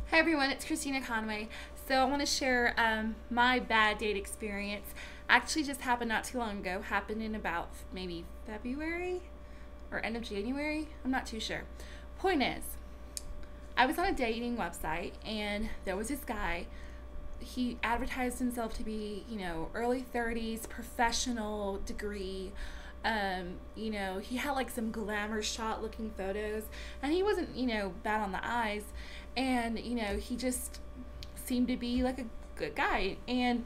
Hi everyone, it's Christina Conway. So I want to share my bad date experience. Actually, just happened not too long ago. Happened in about maybe February or end of January. I'm not too sure. Point is, I was on a dating website and there was this guy. He advertised himself to be, early 30s, professional degree. He had like some glamour shot looking photos and he wasn't, bad on the eyes. And, he just seemed to be like a good guy. And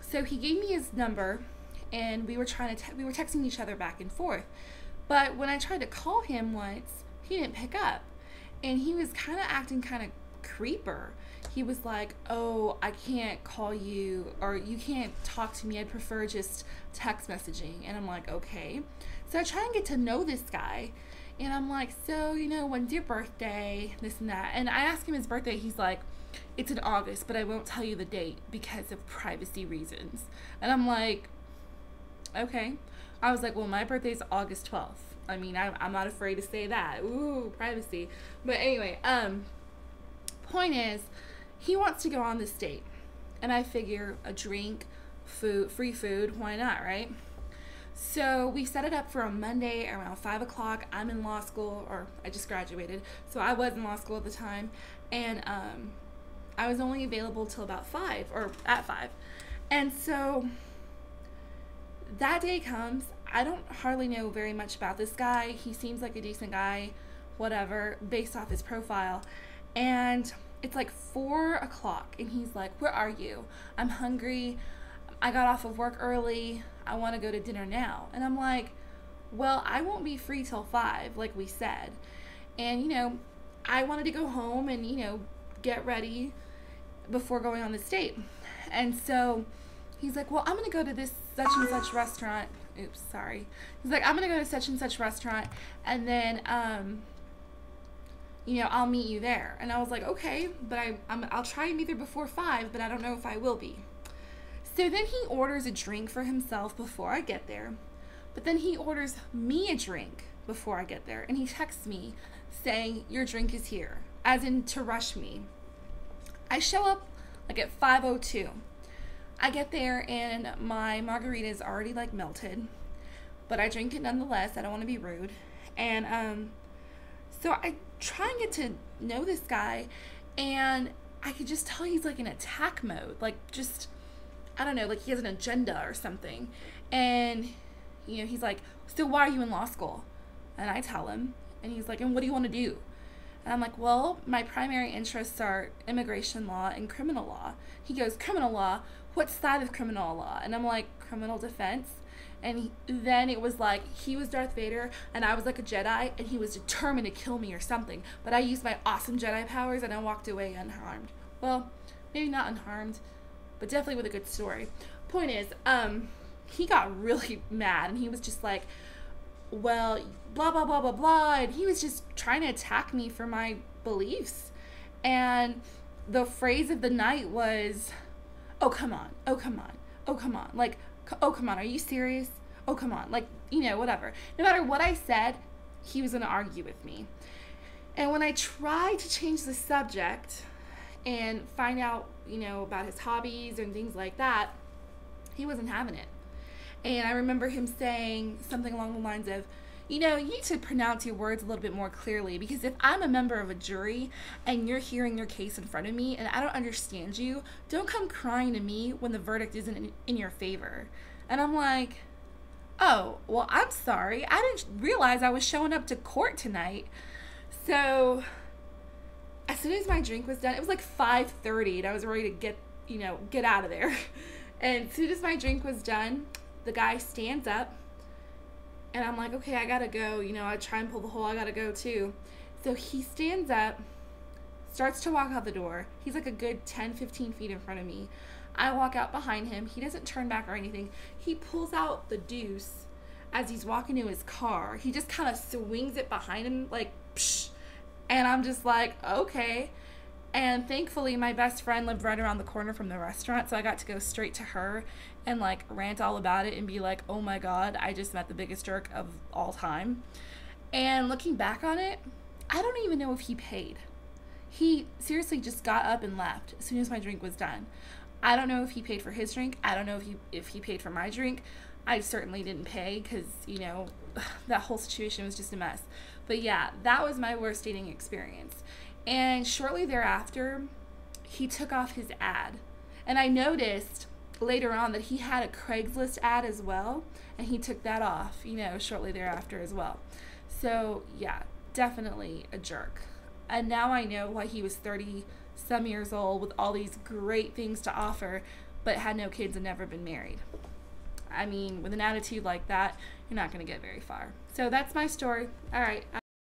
so he gave me his number and we were we were texting each other back and forth. But when I tried to call him once, he didn't pick up. And he was kind of acting kind of creeper. He was like, "Oh, I can't call you or you can't talk to me. I'd prefer just text messaging." And I'm like, "Okay." So I try and get to know this guy. And I'm like, "So, when's your birthday?" This and that. And I asked him his birthday. He's like, "It's in August, but I won't tell you the date because of privacy reasons." And I'm like, "Okay." I was like, "Well, my birthday's August 12th. I mean, I'm not afraid to say that. Ooh, privacy." But anyway, point is, he wants to go on this date. And I figure a drink, food, free food, why not, right? So we set it up for a Monday around 5 o'clock. I'm in law school, or I just graduated. So I was in law school at the time. And I was only available till about 5, or at 5. And so that day comes. I don't hardly know very much about this guy. He seems like a decent guy, whatever, based off his profile. And it's like 4 o'clock, and he's like, "Where are you? I'm hungry. I got off of work early. I want to go to dinner now." And I'm like, "Well, I won't be free till 5, like we said." And, I wanted to go home and, get ready before going on this date. And so he's like, "Well, I'm going to go to this such and such restaurant." Oops, sorry. He's like, "I'm going to go to such and such restaurant, and then, I'll meet you there." And I was like, "Okay, but I'll try and be there before 5, but I don't know if I will be." So then he orders a drink for himself before I get there. But then he orders me a drink before I get there. And he texts me saying, "Your drink is here," as in to rush me. I show up like at 5:02. I get there and my margarita is already like melted. But I drink it nonetheless. I don't want to be rude. And so I try and get to know this guy. And I could just tell he's like in attack mode. Like just, I don't know, like he has an agenda or something. And, he's like, "So why are you in law school?" And I tell him. And he's like, "And what do you want to do?" And I'm like, "Well, my primary interests are immigration law and criminal law." He goes, "Criminal law? What side of criminal law?" And I'm like, "Criminal defense." And then it was like he was Darth Vader and I was like a Jedi and he was determined to kill me or something. But I used my awesome Jedi powers and I walked away unharmed. Well, maybe not unharmed, but definitely with a good story. Point is, he got really mad and he was just like, "Well, blah, blah, blah, blah, blah." And he was just trying to attack me for my beliefs. And the phrase of the night was, "Oh, come on. Oh, come on. Oh, come on." Like, "Oh, come on. Are you serious? Oh, come on." Like, whatever. No matter what I said, he was going to argue with me. And when I tried to change the subject and find out, about his hobbies and things like that, he wasn't having it. And I remember him saying something along the lines of, "You need to pronounce your words a little bit more clearly because if I'm a member of a jury and you're hearing your case in front of me and I don't understand you, don't come crying to me when the verdict isn't in your favor." And I'm like, "Oh, well, I'm sorry. I didn't realize I was showing up to court tonight." So as soon as my drink was done, it was like 5:30 and I was ready to get out of there. And as soon as my drink was done, the guy stands up and I'm like, "Okay, I gotta go." I try and pull the whole I gotta go too. So he stands up, starts to walk out the door. He's like a good 10, 15 feet in front of me. I walk out behind him. He doesn't turn back or anything. He pulls out the deuce as he's walking to his car. He just kind of swings it behind him like, psh. And I'm just like, okay. And thankfully, my best friend lived right around the corner from the restaurant, so I got to go straight to her and, like, rant all about it and be like, "Oh, my God, I just met the biggest jerk of all time." And looking back on it, I don't even know if he paid. He seriously just got up and left as soon as my drink was done. I don't know if he paid for his drink. I don't know if he paid for my drink. I certainly didn't pay because, that whole situation was just a mess. But yeah, that was my worst dating experience. And shortly thereafter, he took off his ad. And I noticed later on that he had a Craigslist ad as well, and he took that off, shortly thereafter as well. So yeah, definitely a jerk. And now I know why he was 30 some years old with all these great things to offer, but had no kids and never been married. I mean, with an attitude like that, you're not going to get very far. So that's my story. All right.